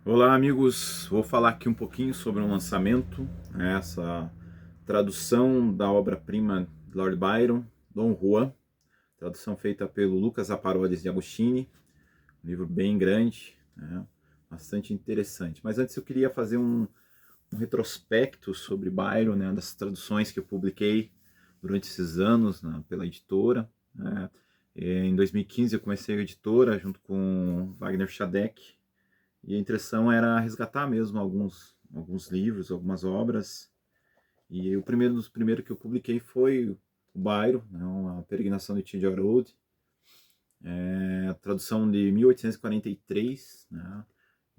Olá, amigos. Vou falar aqui um pouquinho sobre um lançamento, essa tradução da obra-prima de Lord Byron, Dom Juan, tradução feita pelo Lucas Aparodes de Agostini, um livro bem grande, né, bastante interessante. Mas antes eu queria fazer um retrospecto sobre Byron, né, das traduções que eu publiquei durante esses anos, né, pela editora, né. Em 2015 eu comecei a editora junto com Wagner Schadek, e a intenção era resgatar mesmo alguns livros, algumas obras. E o primeiro dos primeiros que eu publiquei foi o Bairro, né, uma peregrinação de Tilde Road, a tradução de 1843, né?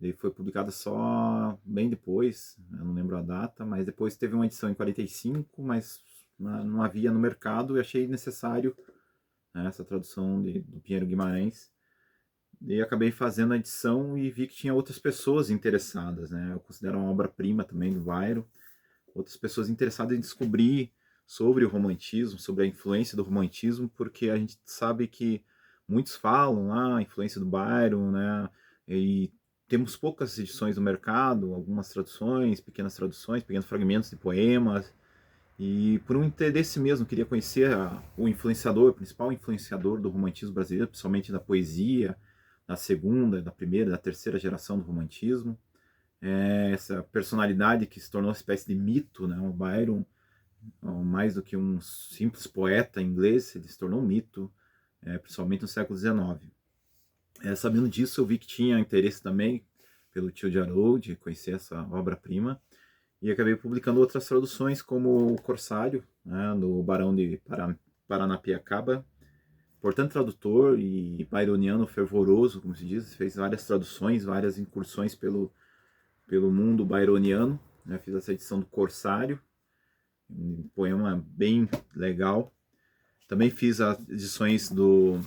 Ele foi publicada só bem depois, eu não lembro a data, mas depois teve uma edição em 45, mas não havia no mercado e achei necessário, né, essa tradução do Pinheiro Guimarães. E acabei fazendo a edição e vi que tinha outras pessoas interessadas, né? Eu considero uma obra-prima também do Vairo. Outras pessoas interessadas em descobrir sobre o romantismo, sobre a influência do romantismo, porque a gente sabe que muitos falam a influência do Byron, né? E temos poucas edições no mercado, algumas traduções, pequenos fragmentos de poemas. E por um interesse mesmo, queria conhecer o influenciador, o principal influenciador do romantismo brasileiro, principalmente da poesia, da segunda, da primeira, da terceira geração do romantismo. Essa personalidade que se tornou uma espécie de mito, né? O Byron, mais do que um simples poeta inglês, ele se tornou um mito, principalmente no século XIX. Sabendo disso, eu vi que tinha interesse também pelo Tio de Haroldo, conhecer essa obra-prima, e acabei publicando outras traduções, como O Corsário, né, do Barão de Paranapiacaba, portanto tradutor e byroniano fervoroso, como se diz, fez várias traduções, várias incursões pelo mundo byroniano, né, fiz essa edição do Corsário, um poema bem legal. Também fiz as edições do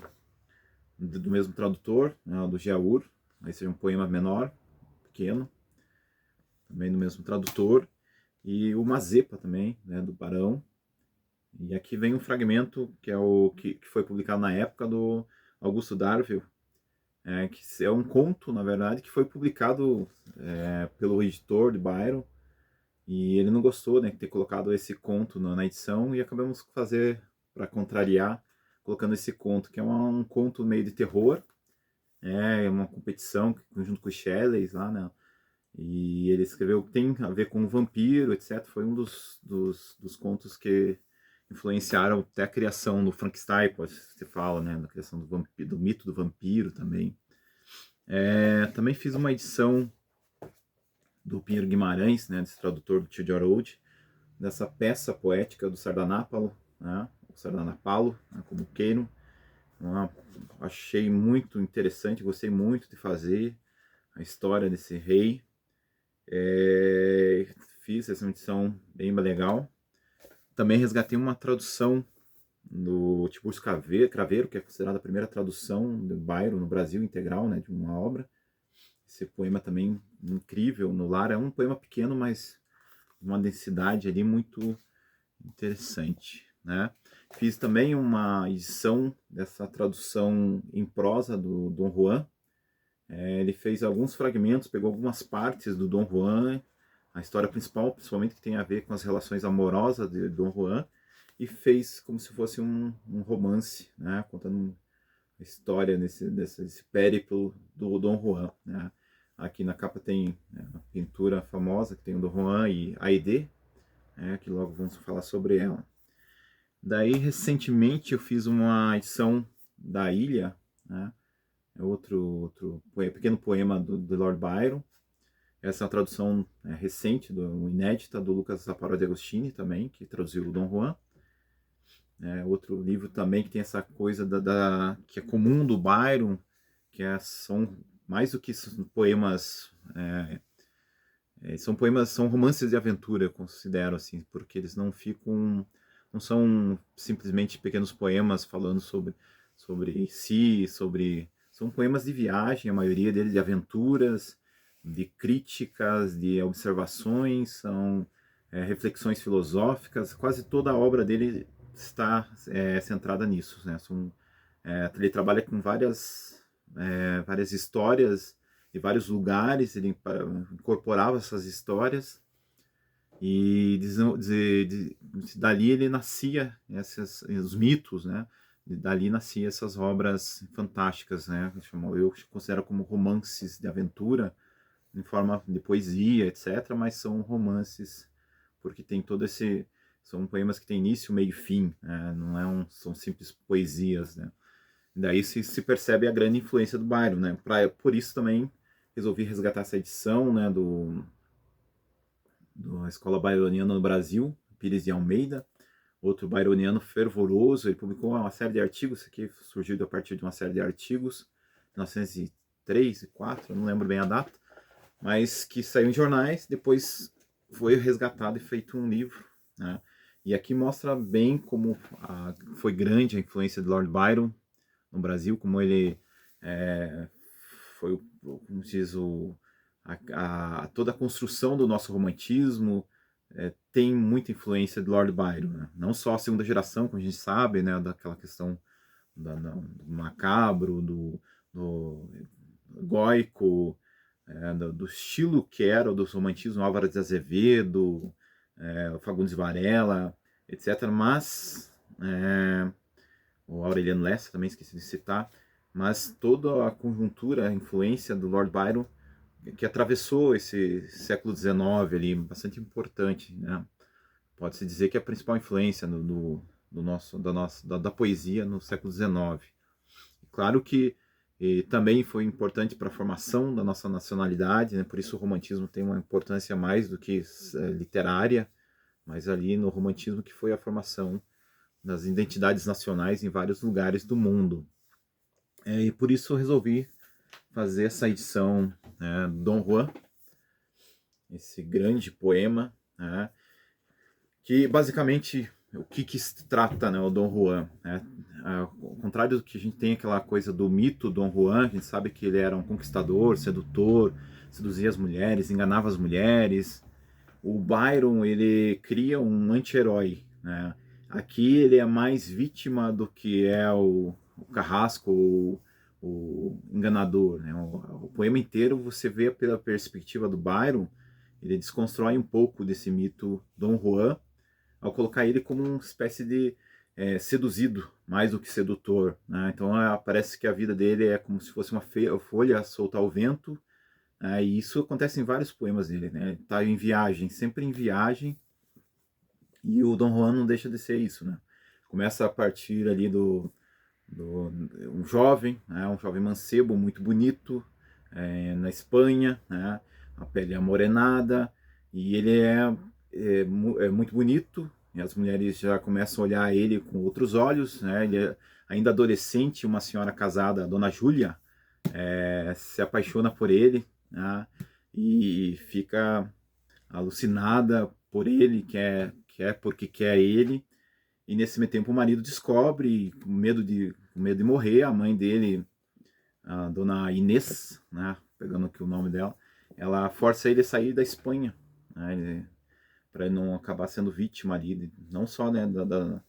mesmo tradutor, né, do Giaur, aí seja um poema menor, pequeno, também do mesmo tradutor, e o Mazepa também, né, do Barão. E aqui vem um fragmento que é o que foi publicado na época do Augusto Darville, que é um conto, na verdade, que foi publicado pelo editor de Byron, e ele não gostou, né, de ter colocado esse conto na edição, e acabamos fazer para contrariar, colocando esse conto, que é um conto meio de terror, uma competição junto com o Shelley lá, né? E ele escreveu que tem a ver com um vampiro, etc. Foi um dos contos que influenciaram até a criação do Frankenstein, pode se fala, né? Da criação do mito do vampiro também. Também fiz uma edição do Pinheiro Guimarães, né? Desse tradutor do Tio de Haroldo, dessa peça poética do Sardanápalo, né? O Sardanapalo, né, como queiram. Achei muito interessante, gostei muito de fazer a história desse rei. Fiz essa edição bem legal. Também resgatei uma tradução do Tiburcio Craveiro, que é considerada a primeira tradução do Byron no Brasil integral, né, de uma obra. Esse poema também incrível no lar. É um poema pequeno, mas uma densidade ali muito interessante, né? Fiz também uma edição dessa tradução em prosa do Dom Juan. Ele fez alguns fragmentos, pegou algumas partes do Dom Juan, a história principal, principalmente que tem a ver com as relações amorosas de Dom Juan, e fez como se fosse um romance, né, contando a história desse périplo do Dom Juan, né. Aqui na capa tem, né, uma pintura famosa que tem o Dom Juan e Aide, que logo vamos falar sobre ela. Daí, recentemente, eu fiz uma edição da Ilha, né, outro pequeno poema do Lord Byron. Essa é uma tradução recente, inédita, do Lucas Zaparo de Agostini também, que traduziu o Dom Juan. Outro livro também que tem essa coisa que é comum do Byron, são mais do que poemas, são romances de aventura, eu considero assim, porque eles não são simplesmente pequenos poemas falando sobre si, são poemas de viagem, a maioria deles de aventuras, de críticas, de observações, são reflexões filosóficas. Quase toda a obra dele está centrada nisso, né? Ele trabalha com várias histórias de vários lugares, ele incorporava essas histórias e dali ele nascia os mitos, né? E dali nascia essas obras fantásticas, né? Eu considero como romances de aventura, em forma de poesia, etc., mas são romances, porque tem todo esse... São poemas que têm início, meio e fim, né? Não são simples poesias, né? Daí se percebe a grande influência do Byron, né? Por isso também resolvi resgatar essa edição, né, da Escola Byroniana no Brasil, Pires de Almeida, outro byroniano fervoroso. Ele publicou uma série de artigos, isso aqui surgiu a partir de uma série de artigos, 1903 e 4, eu não lembro bem a data, mas que saiu em jornais, depois foi resgatado e feito um livro, né? E aqui mostra bem como foi grande a influência de Lord Byron no Brasil, como ele foi, como diz, toda a construção do nosso romantismo tem muita influência de Lord Byron, né? Não só a segunda geração, como a gente sabe, né, daquela questão do macabro, do góico, do estilo que era do romantismo, Álvares de Azevedo, o Fagundes Varela, etc. Mas o Aureliano Lessa também esqueci de citar, mas toda a conjuntura, a influência do Lord Byron que atravessou esse século XIX ali, bastante importante, né? Pode-se dizer que é a principal influência da poesia no século XIX. Claro que também foi importante para a formação da nossa nacionalidade, né? Por isso o romantismo tem uma importância mais do que literária, mas ali no romantismo que foi a formação das identidades nacionais em vários lugares do mundo. E por isso eu resolvi fazer essa edição, Dom Juan, esse grande poema, né, que basicamente o que se trata, né, o Dom Juan, né? Ao contrário do que a gente tem aquela coisa do mito Dom Juan, a gente sabe que ele era um conquistador, sedutor, seduzia as mulheres, enganava as mulheres. O Byron, ele cria um anti-herói, né? Aqui ele é mais vítima do que é o carrasco, o enganador, né? O poema inteiro você vê pela perspectiva do Byron, ele desconstrói um pouco desse mito Dom Juan, ao colocar ele como uma espécie de seduzido, mais do que sedutor, né? Então parece que a vida dele é como se fosse uma folha solta ao vento, e isso acontece em vários poemas dele, né? Ele tá em viagem, sempre em viagem, e o Dom Juan não deixa de ser isso, né? Começa a partir ali um jovem, né? Um jovem mancebo, muito bonito, na Espanha, né? A pele amorenada, e ele é muito bonito, e as mulheres já começam a olhar ele com outros olhos, né? Ele é ainda adolescente, uma senhora casada, a Dona Júlia, se apaixona por ele, né? E fica alucinada por ele, quer porque quer ele. E nesse meio tempo o marido descobre, com medo de morrer, a mãe dele, a Dona Inês, né, pegando aqui o nome dela, ela força ele a sair da Espanha, né, para ele não acabar sendo vítima ali, não só, né, do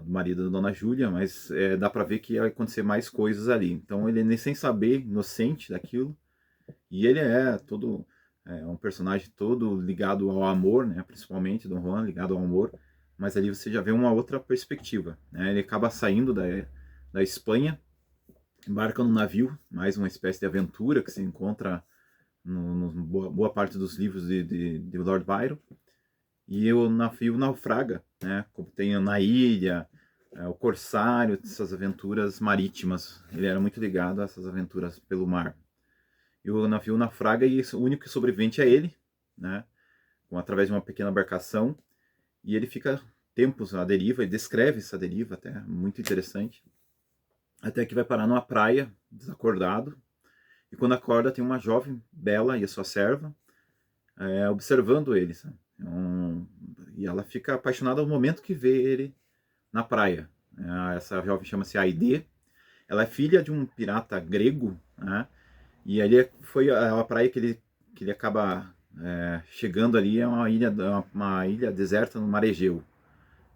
marido da Dona Júlia, mas dá para ver que vai acontecer mais coisas ali. Então ele nem sem saber, inocente daquilo, e ele um personagem todo ligado ao amor, né, principalmente Dom Juan, ligado ao amor, mas ali você já vê uma outra perspectiva, né? Ele acaba saindo da Espanha, embarca num navio, mais uma espécie de aventura que se encontra boa parte dos livros de Lord Byron, e o navio naufraga, né? Como tem na ilha, o corsário, essas aventuras marítimas. Ele era muito ligado a essas aventuras pelo mar. E o navio naufraga e o único sobrevivente é ele, né? Através de uma pequena embarcação, e ele fica tempos à deriva, ele descreve essa deriva até, muito interessante, até que vai parar numa praia, desacordado, e quando acorda tem uma jovem bela e a sua serva observando ele, sabe? E ela fica apaixonada no momento que vê ele na praia. Essa jovem chama-se Aide, ela é filha de um pirata grego, né? E ali foi a praia que ele acaba chegando ali, é uma ilha deserta no mar Egeu.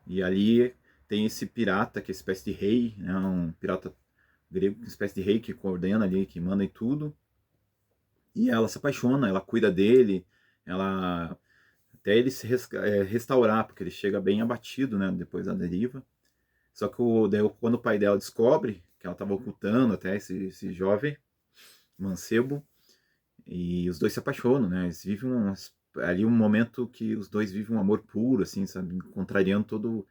E ali tem esse pirata, que é uma espécie de rei, né, um pirata grego, uma espécie de rei que coordena ali, que manda em tudo. E ela se apaixona, ela cuida dele, ela até ele se restaurar, porque ele chega bem abatido, né, depois da deriva. Só que daí, quando o pai dela descobre que ela estava ocultando até esse jovem mancebo, e os dois se apaixonam, né? Eles vivem ali um momento que os dois vivem um amor puro, assim, sabe? Contrariando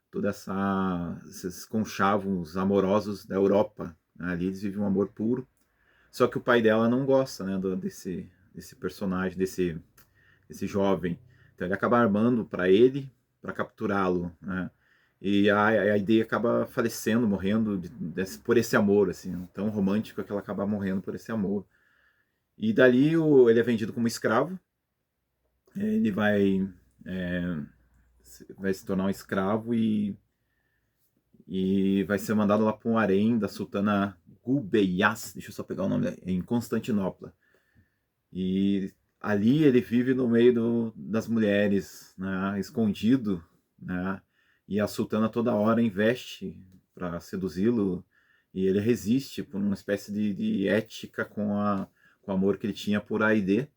toda esses conchavos amorosos da Europa, né? Ali eles vivem um amor puro. Só que o pai dela não gosta, né, desse personagem, desse jovem. Então ele acaba armando para ele, para capturá-lo, né? E a ideia acaba falecendo, morrendo por esse amor, assim, tão romântico que ela acaba morrendo por esse amor. E dali ele é vendido como escravo, ele é, vai se tornar um escravo e vai ser mandado lá para um harém da sultana Gulbeyaz, deixa eu só pegar o nome, em Constantinopla. E ali ele vive no meio das mulheres, né, escondido, né, e a sultana toda hora investe para seduzi-lo e ele resiste por uma espécie de ética com o amor que ele tinha por Aide.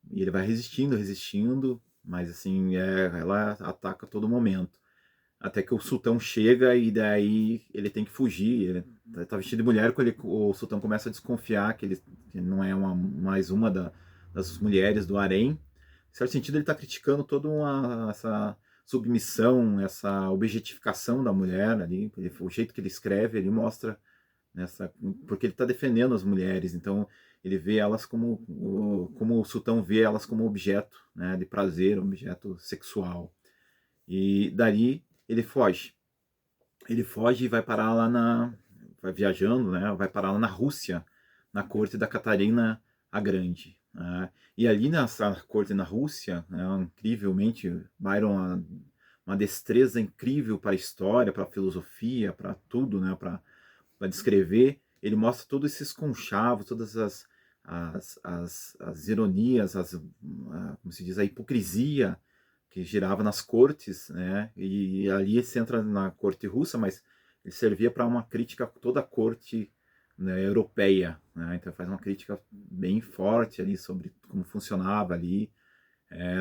E ele vai resistindo, resistindo, mas assim, ela ataca a todo momento. Até que o sultão chega e daí ele tem que fugir. Ele tá vestido de mulher, quando o sultão começa a desconfiar que não é mais uma das mulheres do harém. Em certo sentido, ele está criticando toda essa submissão, essa objetificação da mulher ali. O jeito que ele escreve, ele mostra porque ele está defendendo as mulheres. Então, ele vê elas como o sultão vê elas como objeto, né, de prazer, objeto sexual. E dali ele foge. Ele foge e vai parar vai viajando, né? Vai parar lá na Rússia, na corte da Catarina a Grande. Né? E ali nessa corte na Rússia, né, incrivelmente, Byron uma destreza incrível para a história, para a filosofia, para tudo, né? Para descrever. Ele mostra todos esses conchavos, todas as ironias, como se diz, a hipocrisia que girava nas cortes, né? E ali se entra na corte russa, mas ele servia para uma crítica a toda a corte, né, europeia, né? Então faz uma crítica bem forte ali sobre como funcionava ali, é,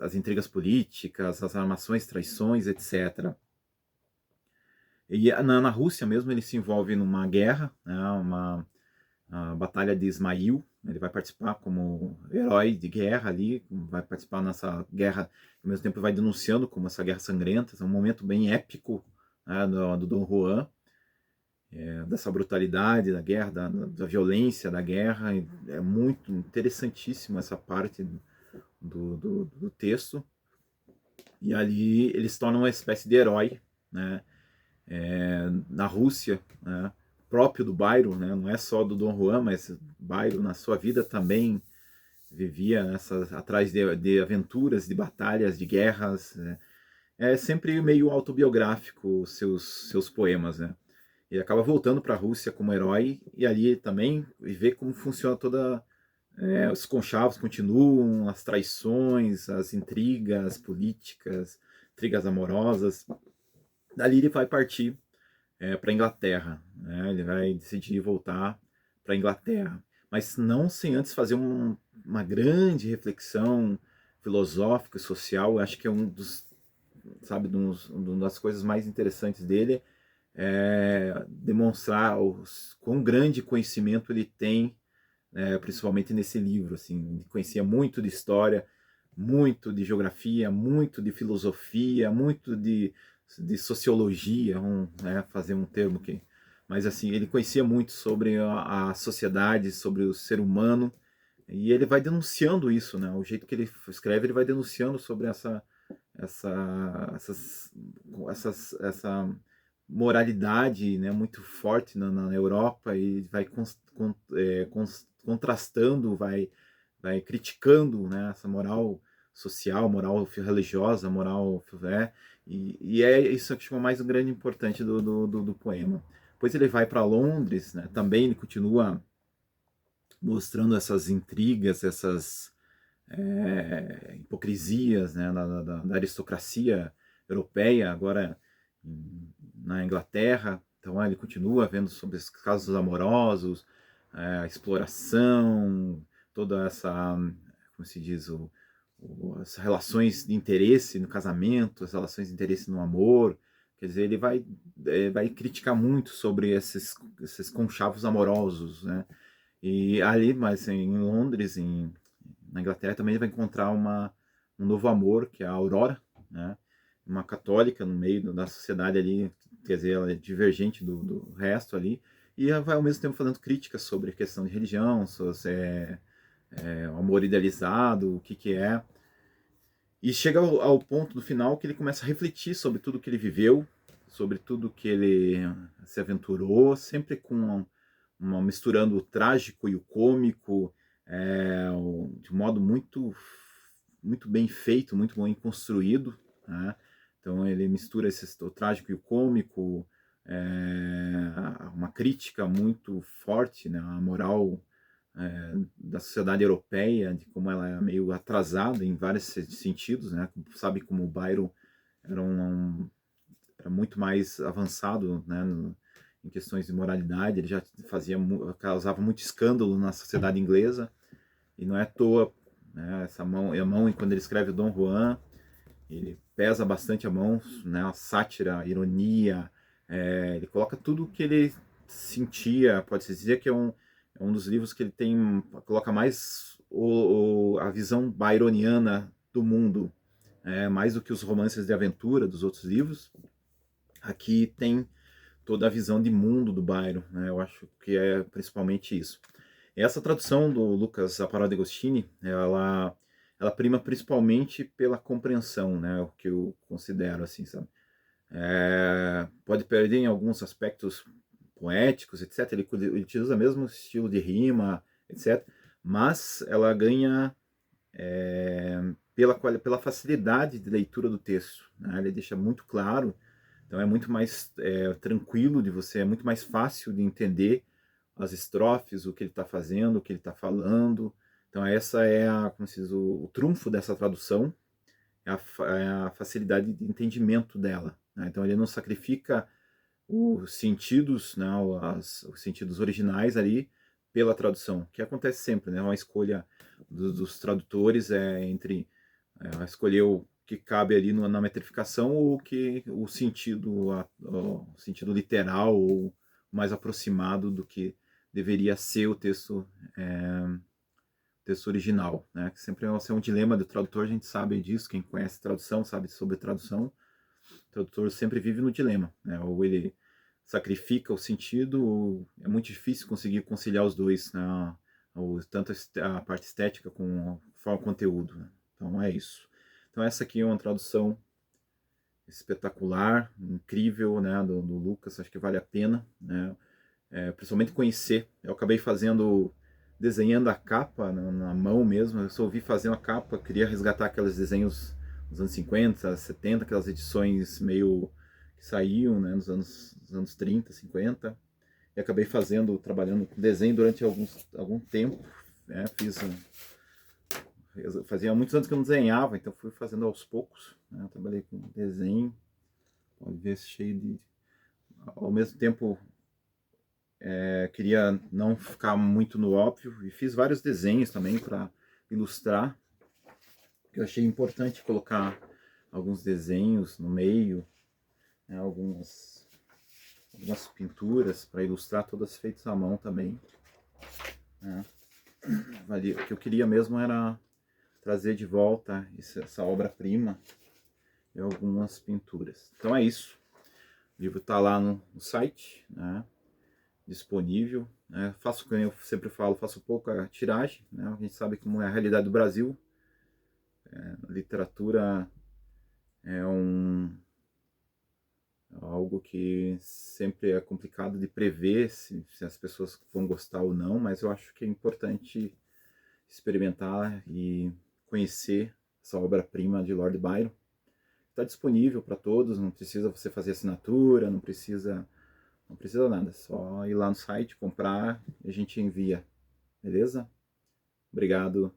as intrigas políticas, as armações, traições, etc. E na Rússia mesmo ele se envolve numa guerra, né, a Batalha de Ismail. Ele vai participar como herói de guerra ali, vai participar nessa guerra, ao mesmo tempo vai denunciando como essa guerra sangrenta. É um momento bem épico, né, do Dom Juan, dessa brutalidade da guerra, da violência da guerra. É muito interessantíssimo essa parte do texto. E ali ele se torna uma espécie de herói, né, na Rússia, né, próprio do Byron, né, não é só do Dom Juan, mas Byron na sua vida também vivia atrás de aventuras, de batalhas, de guerras. Né. É sempre meio autobiográfico os seus poemas, né. Ele acaba voltando para a Rússia como herói e ali também vê como funciona os conchavos continuam, as traições, as intrigas políticas, intrigas amorosas. Dali ele vai partir para a Inglaterra, né? Ele vai decidir voltar para a Inglaterra, mas não sem antes fazer uma grande reflexão filosófica e social. Eu acho que é sabe, uma das coisas mais interessantes dele é demonstrar quão grande conhecimento ele tem, principalmente nesse livro. Assim, ele conhecia muito de história, muito de geografia, muito de filosofia, muito de sociologia, fazer um termo que... Mas assim, ele conhecia muito sobre a sociedade, sobre o ser humano, e ele vai denunciando isso, né? O jeito que ele escreve, ele vai denunciando sobre essa moralidade, né, muito forte na Europa, e vai contrastando, vai criticando, né, essa moral social, moral religiosa, moral... e é isso que chama mais um grande importante do poema. Depois ele vai para Londres, né, também ele continua mostrando essas intrigas, essas hipocrisias, né, da aristocracia europeia, agora na Inglaterra. Então ele continua vendo sobre esses casos amorosos, a exploração, toda essa, como se diz, as relações de interesse no casamento, as relações de interesse no amor. Quer dizer, ele vai criticar muito sobre esses conchavos amorosos, né? E ali, mas em Londres, na Inglaterra, também ele vai encontrar um novo amor, que é a Aurora, né? Uma católica no meio da sociedade ali, quer dizer, ela é divergente do resto ali, e ela vai ao mesmo tempo fazendo críticas sobre a questão de religião, o amor idealizado, o que é. E chega ao ponto do final que ele começa a refletir sobre tudo que ele viveu, sobre tudo que ele se aventurou, sempre com misturando o trágico e o cômico, de um modo muito bem feito, muito bem construído, né? Então ele mistura o trágico e o cômico, uma crítica muito forte, né, à moral da sociedade europeia, de como ela é meio atrasada em vários sentidos, né? Sabe como o Byron era muito mais avançado, né, em questões de moralidade, ele já causava muito escândalo na sociedade inglesa, e não é à toa, né, a mão, quando ele escreve Dom Juan, ele pesa bastante a mão, né, a sátira, a ironia, ele coloca tudo o que ele sentia, pode-se dizer que é um dos livros que ele coloca mais a visão byroniana do mundo, mais do que os romances de aventura dos outros livros. Aqui tem toda a visão de mundo do Byron, né? Eu acho que é principalmente isso. Essa tradução do Lucas Aparó de Agostini, ela prima principalmente pela compreensão, né? O que eu considero assim, sabe? Pode perder em alguns aspectos poéticos, etc. Ele utiliza o mesmo estilo de rima, etc. Mas ela ganha pela facilidade de leitura do texto, né? Ele deixa muito claro, então é muito mais tranquilo de você, é muito mais fácil de entender as estrofes, o que ele está fazendo, o que ele está falando. Então essa é como se diz, o trunfo dessa tradução, é a facilidade de entendimento dela, né? Então ele não sacrifica os sentidos, né, os sentidos originais ali pela tradução, que acontece sempre, né? Uma escolha dos tradutores entre escolher o que cabe ali na metrificação ou o sentido literal ou mais aproximado do que deveria ser o texto original, né? Que sempre é um dilema do tradutor, a gente sabe disso, quem conhece tradução sabe sobre tradução. O tradutor sempre vive no dilema, né? Ou ele sacrifica o sentido, ou é muito difícil conseguir conciliar os dois, né? Tanto a parte estética com o conteúdo, né? Então é isso. Então essa aqui é uma tradução espetacular, incrível, né, do Lucas, acho que vale a pena, né? Principalmente conhecer. Eu acabei desenhando a capa na mão mesmo, eu resolvi fazer uma capa, queria resgatar aqueles desenhos dos anos 50, 70, aquelas edições meio que saíam, né, nos anos 30, 50, e acabei trabalhando com desenho durante algum tempo, né, fazia muitos anos que eu não desenhava, então fui fazendo aos poucos, né, trabalhei com desenho, pode ver cheio de... Ao mesmo tempo, queria não ficar muito no óbvio e fiz vários desenhos também para ilustrar. Eu achei importante colocar alguns desenhos no meio, né, algumas pinturas para ilustrar, todas feitas à mão também, né. O que eu queria mesmo era trazer de volta essa obra-prima e algumas pinturas. Então é isso. O livro está lá no site, né, disponível, né? Faço, como eu sempre falo, faço pouca tiragem, né? A gente sabe como é a realidade do Brasil. A literatura é algo que sempre é complicado de prever se as pessoas vão gostar ou não, mas eu acho que é importante experimentar e conhecer essa obra-prima de Lord Byron. Está disponível para todos, não precisa você fazer assinatura, não precisa nada, só ir lá no site, comprar e a gente envia, beleza? Obrigado.